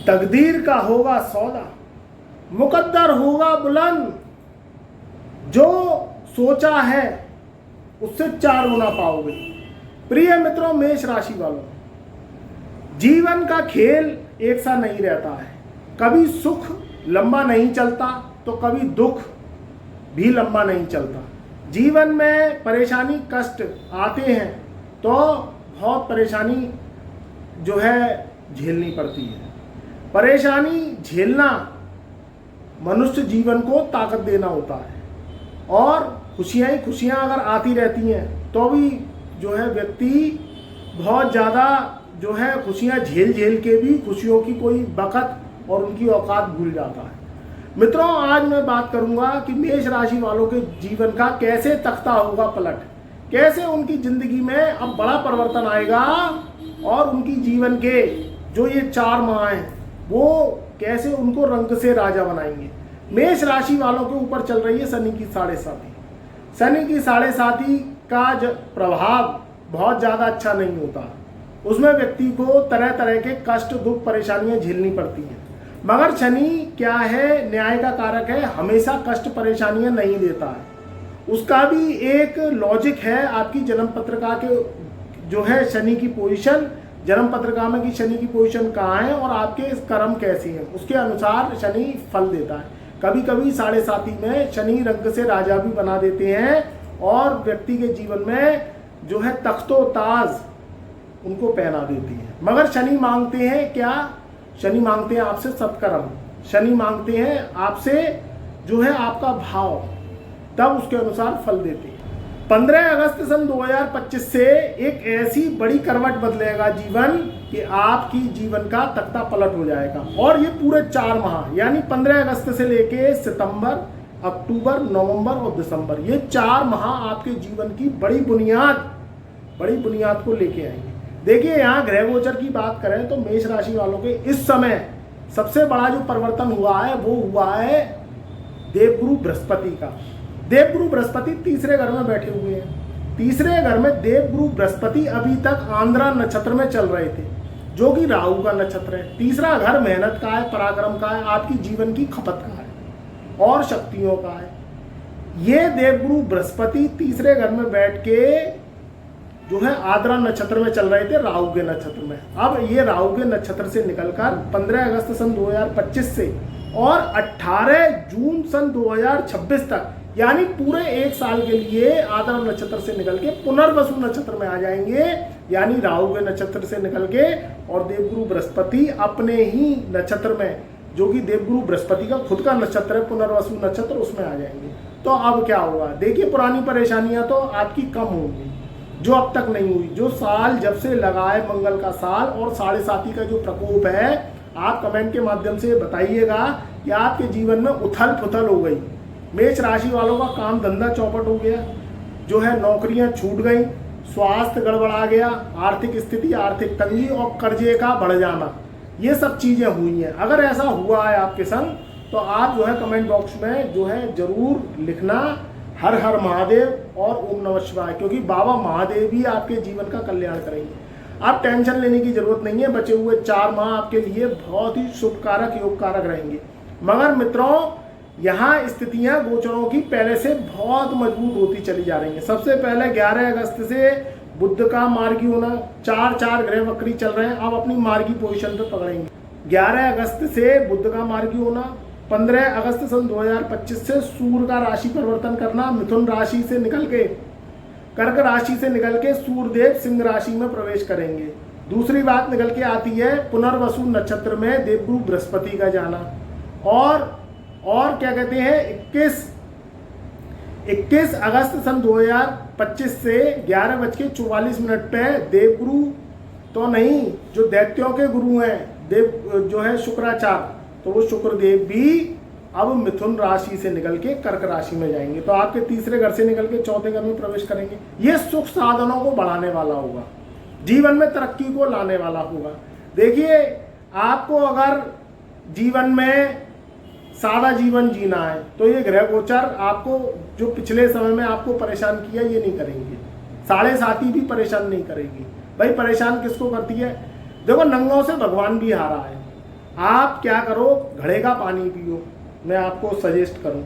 तकदीर का होगा सौदा, मुकद्दर होगा बुलंद, जो सोचा है उससे 4 गुना पाओगे। प्रिय मित्रों, मेष राशि वालों, जीवन का खेल एक सा नहीं रहता है। कभी सुख लंबा नहीं चलता तो कभी दुख भी लंबा नहीं चलता। जीवन में परेशानी कष्ट आते हैं तो बहुत परेशानी जो है झेलनी पड़ती है। परेशानी झेलना मनुष्य जीवन को ताकत देना होता है, और खुशियाँ ही खुशियाँ अगर आती रहती हैं तो भी जो है व्यक्ति बहुत ज़्यादा जो है खुशियाँ झेल झेल के भी खुशियों की कोई बखत और उनकी औकात भूल जाता है। मित्रों, आज मैं बात करूंगा कि मेष राशि वालों के जीवन का कैसे तख्ता होगा पलट, कैसे उनकी जिंदगी में अब बड़ा परिवर्तन आएगा और उनकी जीवन के जो ये 4 माह हैं वो कैसे उनको रंग से राजा बनाएंगे। मेष राशि वालों के ऊपर चल रही है शनि की 7.5। शनि की 7.5 का प्रभाव बहुत ज़्यादा अच्छा नहीं होता। उसमें व्यक्ति को तरह तरह के कष्ट दुख परेशानियां झेलनी पड़ती हैं। मगर शनि क्या है, न्याय का कारक है, हमेशा कष्ट परेशानियां नहीं देता है। उसका भी एक लॉजिक है। आपकी जन्म पत्रिका के जो है शनि की पोजीशन, जन्म पत्रिका में कि शनि की पोजीशन कहाँ है और आपके कर्म कैसे हैं, उसके अनुसार शनि फल देता है। कभी कभी 7.5 में शनि रंग से राजा भी बना देते हैं और व्यक्ति के जीवन में जो है तख्तो ताज उनको पहना देती है। मगर शनि मांगते हैं क्या? शनि मांगते हैं आपसे सत्कर्म, शनि मांगते हैं आपसे जो है आपका भाव, तब उसके अनुसार फल देते हैं। 15 अगस्त सन 2025 से एक ऐसी बड़ी करवट बदलेगा जीवन कि आपकी जीवन का तख्ता पलट हो जाएगा। और ये पूरे 4 माह यानी 15 अगस्त से लेके सितंबर, अक्टूबर, नवंबर और दिसंबर, ये 4 माह आपके जीवन की बड़ी बुनियाद को लेके आएंगे। देखिए, यहाँ ग्रह गोचर की बात करें तो मेष राशि वालों के इस समय सबसे बड़ा जो परिवर्तन हुआ है वो हुआ है देवगुरु बृहस्पति का। देवगुरु बृहस्पति तीसरे घर में बैठे हुए हैं। तीसरे घर में देवगुरु बृहस्पति अभी तक आंध्रा नक्षत्र में चल रहे थे, जो कि राहु का नक्षत्र है। तीसरा घर मेहनत का है, पराक्रम का है, आपकी जीवन की खपत का है और शक्तियों का है। ये देवगुरु बृहस्पति तीसरे घर में बैठ के जो है आद्रा नक्षत्र में चल रहे थे, राहु के नक्षत्र में। अब ये राहु के नक्षत्र से निकलकर 15 अगस्त सन 2025 से और 18 जून सन 2026 तक यानी पूरे 1 साल के लिए आद्रा नक्षत्र से निकल के पुनर्वसु नक्षत्र में आ जाएंगे, यानी राहु के नक्षत्र से निकल के, और देवगुरु बृहस्पति अपने ही नक्षत्र में, जो कि देवगुरु बृहस्पति का खुद का नक्षत्र है, पुनर्वसु नक्षत्र, उसमें आ जाएंगे। तो अब क्या होगा? देखिए, पुरानी परेशानियां तो आपकी कम होंगी जो अब तक नहीं हुई। जो साल जब से लगा है मंगल का साल और 7.5 का जो प्रकोप है, आप कमेंट के माध्यम से बताइएगा कि आपके जीवन में उथल पुथल हो गई। मेष राशि वालों का काम धंधा चौपट हो गया, जो है नौकरियां छूट गई, स्वास्थ्य गड़बड़ा गया, आर्थिक स्थिति, आर्थिक तंगी और कर्जे का बढ़ जाना, ये सब चीजें हुई हैं। अगर ऐसा हुआ है आपके संग तो आप जो है कमेंट बॉक्स में जो है जरूर लिखना हर हर महादेव और ओम नमः शिवाय, क्योंकि बाबा महादेव ही आपके जीवन का कल्याण करेंगे। आप टेंशन लेने की जरूरत नहीं है। बचे हुए 4 माह आपके लिए बहुत ही शुभ कारक योग कारक रहेंगे। मगर मित्रों, यहाँ स्थितियां गोचरों की पहले से बहुत मजबूत होती चली जा रही हैं। सबसे पहले 11 अगस्त से बुध का मार्गी होना, 4 ग्रह वक्री चल रहे हैं, अब अपनी मार्गी पोजीशन पे पकड़ेंगे। 11 अगस्त से बुध का मार्गी होना, 15 अगस्त सन 2025 से सूर्य का राशि परिवर्तन करना, मिथुन राशि से निकल के कर्क राशि से निकल के सूर्यदेव सिंह राशि में प्रवेश करेंगे। दूसरी बात निकल के आती है पुनर्वसु नक्षत्र में देवगुरु बृहस्पति का जाना, और क्या कहते हैं 21 अगस्त सन 2025 से 11:44 पे देवगुरु तो नहीं, जो दैत्यों के गुरु हैं देव जो है शुक्राचार्य, तो वो शुक्रदेव भी अब मिथुन राशि से निकल के कर्क राशि में जाएंगे। तो आपके तीसरे घर से निकल के चौथे घर में प्रवेश करेंगे। ये सुख साधनों को बढ़ाने वाला होगा, जीवन में तरक्की को लाने वाला होगा। देखिए, आपको अगर जीवन में सादा जीवन जीना है तो ये ग्रह गोचर आपको जो पिछले समय में आपको परेशान किया ये नहीं करेंगे। 7.5 भी परेशान नहीं करेगी। भाई परेशान किसको करती है? देखो, नंगों से भगवान भी हारा है। आप क्या करो, घड़े का पानी पियो, मैं आपको सजेस्ट करूं।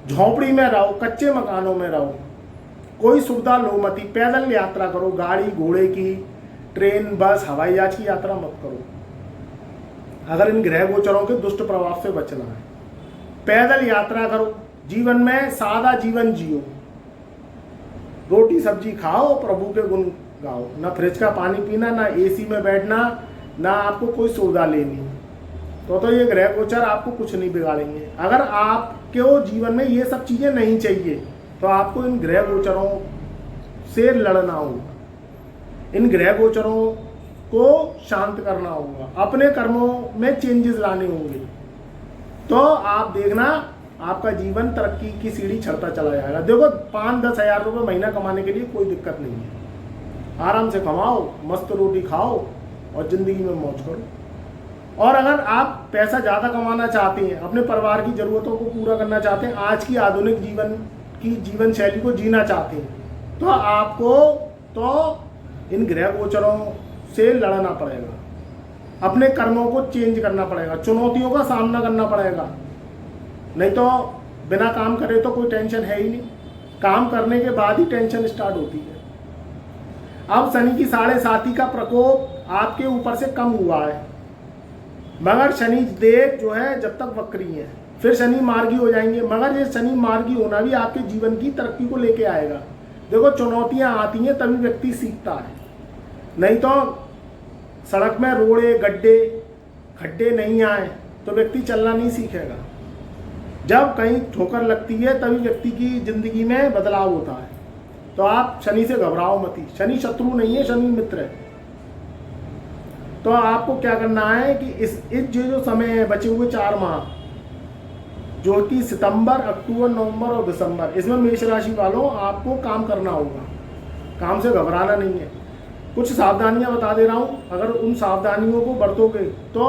झोंपड़ी में रहो, कच्चे मकानों में रहो, कोई सुविधा लो मती, पैदल यात्रा करो, गाड़ी घोड़े की, ट्रेन बस हवाई जहाज की यात्रा मत करो। अगर इन ग्रह गोचरों के दुष्ट प्रभाव से बचना है, पैदल यात्रा करो, जीवन में सादा जीवन जियो, रोटी सब्जी खाओ, प्रभु के गुण गाओ, ना फ्रिज का पानी पीना, ना एसी में बैठना, ना आपको कोई सुविधा लेनी। तो ये ग्रह गोचर आपको कुछ नहीं बिगाड़ेंगे। अगर आपके जीवन में ये सब चीजें नहीं चाहिए तो आपको इन ग्रह गोचरों से लड़ना होगा, इन ग्रह गोचरों को शांत करना होगा, अपने कर्मों में चेंजेस लाने होंगे। तो आप देखना आपका जीवन तरक्की की सीढ़ी चढ़ता चला जाएगा। देखो 5-10 हज़ार रुपये महीना कमाने के लिए कोई दिक्कत नहीं है, आराम से कमाओ, मस्त रोटी खाओ और जिंदगी में मौज करो। और अगर आप पैसा ज़्यादा कमाना चाहते हैं, अपने परिवार की ज़रूरतों को पूरा करना चाहते हैं, आज की आधुनिक जीवन शैली को जीना चाहते हैं, तो आपको तो इन ग्रह गोचरों से लड़ना पड़ेगा, अपने कर्मों को चेंज करना पड़ेगा, चुनौतियों का सामना करना पड़ेगा। नहीं तो बिना काम करे तो कोई टेंशन है ही नहीं, काम करने के बाद ही टेंशन स्टार्ट होती है। अब शनि की 7.5 का प्रकोप आपके ऊपर से कम हुआ है, मगर शनि देव जो है जब तक वक्री है, फिर शनि मार्गी हो जाएंगे। मगर ये शनि मार्गी होना भी आपके जीवन की तरक्की को लेके आएगा। देखो चुनौतियां आती हैं तभी व्यक्ति सीखता है, नहीं तो सड़क में रोड़े गड्ढे खड्डे नहीं आए तो व्यक्ति चलना नहीं सीखेगा। जब कहीं ठोकर लगती है तभी व्यक्ति की जिंदगी में बदलाव होता है। तो आप शनि से घबराओ मत, शनि शत्रु नहीं है, शनि मित्र है। तो आपको क्या करना है कि इस जो समय है, बचे हुए 4 माह जो कि सितंबर, अक्टूबर, नवंबर और दिसंबर, इसमें मेष राशि वालों आपको काम करना होगा, काम से घबराना नहीं है। कुछ सावधानियां बता दे रहा हूं, अगर उन सावधानियों को बरतोगे तो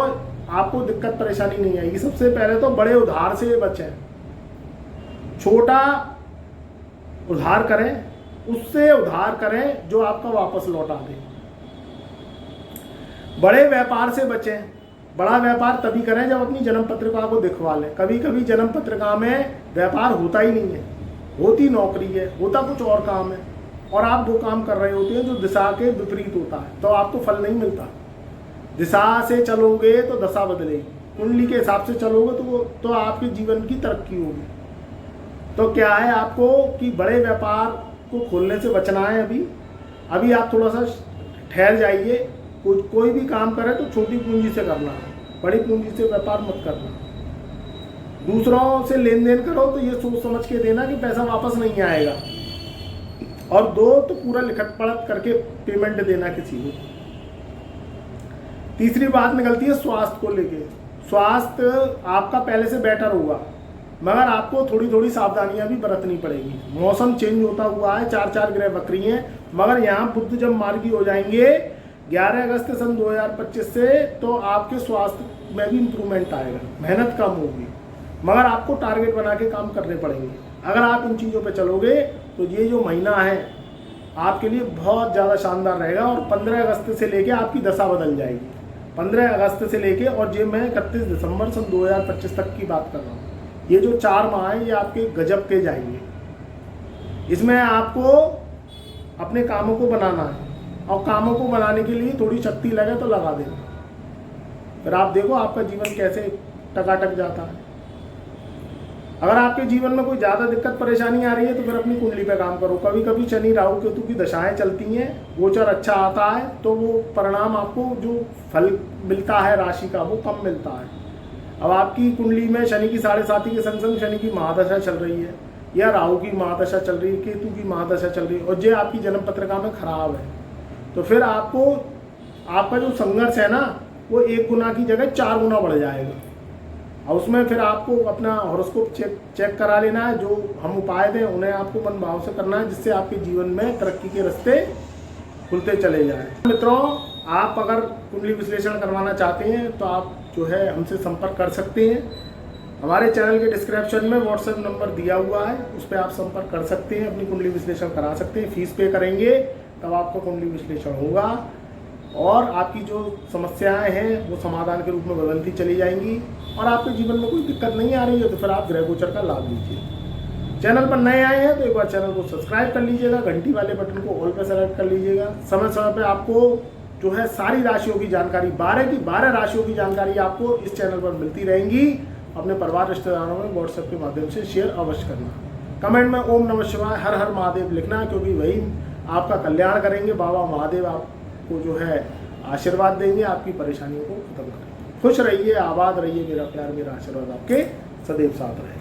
आपको दिक्कत परेशानी नहीं आएगी। सबसे पहले तो बड़े उधार से बचें, छोटा उधार करें, उससे उधार करें जो आपका वापस लौटा दे। बड़े व्यापार से बचें, बड़ा व्यापार तभी करें जब अपनी जन्म पत्रिका को दिखवा लें। कभी कभी जन्म पत्रिका में व्यापार होता ही नहीं है, होती नौकरी है, होता कुछ और काम है, और आप वो काम कर रहे होते हैं जो दिशा के विपरीत होता है, तो आपको फल नहीं मिलता। दिशा से चलोगे तो दशा बदलेगी, कुंडली के हिसाब से चलोगे तो आपके जीवन की तरक्की होगी। तो क्या है आपको कि बड़े व्यापार को खोलने से बचना है। अभी आप थोड़ा सा ठहर जाइए, कोई भी काम करे तो छोटी पूंजी से करना, बड़ी पूंजी से व्यापार मत करना। दूसरों से लेन देन करो तो ये सोच समझ के देना कि पैसा वापस नहीं आएगा, और 2 तो पूरा लिखत पढ़त करके पेमेंट देना किसी को। तीसरी बात निकलती है स्वास्थ्य को लेके। स्वास्थ्य आपका पहले से बेटर होगा, मगर आपको थोड़ी थोड़ी सावधानियां भी बरतनी पड़ेगी। मौसम चेंज होता हुआ है, 4 ग्रह वक्री हैं, मगर यहाँ बुध जब मार्गी हो जाएंगे 11 अगस्त सन 2025 से, तो आपके स्वास्थ्य में भी इम्प्रूवमेंट आएगा। मेहनत कम होगी, मगर आपको टारगेट बना के काम करने पड़ेंगे। अगर आप इन चीज़ों पे चलोगे तो ये जो महीना है आपके लिए बहुत ज़्यादा शानदार रहेगा। और 15 अगस्त से लेके आपकी दशा बदल जाएगी, 15 अगस्त से लेके, और ये मैं 31 दिसंबर सन 2025 तक की बात कर रहा हूँ। ये जो 4 माह हैं ये आपके गजब के जाएंगे। इसमें आपको अपने कामों को बनाना है, और कामों को बनाने के लिए थोड़ी शक्ति लगे तो लगा देना, फिर आप देखो आपका जीवन कैसे टकाटक जाता है। अगर आपके जीवन में कोई ज़्यादा दिक्कत परेशानी आ रही है तो फिर अपनी कुंडली पे काम करो। कभी कभी शनि राहु केतु की दशाएं चलती हैं, गोचर अच्छा आता है तो वो परिणाम आपको जो फल मिलता है राशि का वो कम मिलता है। अब आपकी कुंडली में शनि की 7.5 के संग संग शनि की महादशा चल रही है, या राहु की महादशा चल रही है, केतु की महादशा चल रही है, और ये आपकी जन्म पत्रिका में खराब है, तो फिर आपको आपका जो संघर्ष है ना वो 1 गुना की जगह 4 गुना बढ़ जाएगा। और उसमें फिर आपको अपना हॉरोस्कोप चेक करा लेना है। जो हम उपाय दें उन्हें आपको मन भाव से करना है, जिससे आपके जीवन में तरक्की के रास्ते खुलते चले जाएं। मित्रों, आप अगर कुंडली विश्लेषण करवाना चाहते हैं तो आप जो है हमसे संपर्क कर सकते हैं। हमारे चैनल के डिस्क्रिप्शन में व्हाट्सएप नंबर दिया हुआ है, उस पर आप संपर्क कर सकते हैं, अपनी कुंडली विश्लेषण करा सकते हैं। फीस पे करेंगे तब आपका कुंडली विश्लेषण होगा। और आपकी जो समस्याएं हैं वो समाधान के रूप में बदलती चली जाएंगी और आपके जीवन में कोई दिक्कत नहीं आ रही है तो फिर आप ग्रह गोचर का लाभ लीजिए। चैनल पर नए आए हैं तो एक बार चैनल को सब्सक्राइब कर लीजिएगा, घंटी वाले बटन को ऑल पर सेलेक्ट कर लीजिएगा। समय समय पर आपको जो है सारी राशियों की जानकारी, 12 की 12 राशियों की जानकारी आपको इस चैनल पर मिलती रहेंगी। अपने परिवार रिश्तेदारों में व्हाट्सएप के माध्यम से शेयर अवश्य करना। कमेंट में ओम नमः शिवाय हर हर महादेव लिखना, क्योंकि वही आपका कल्याण करेंगे। बाबा महादेव आपको जो है आशीर्वाद देंगे, आपकी परेशानियों को खत्म करेंगे। खुश रहिए, आबाद रहिए, मेरा प्यार मेरा आशीर्वाद आपके सदैव साथ रहे।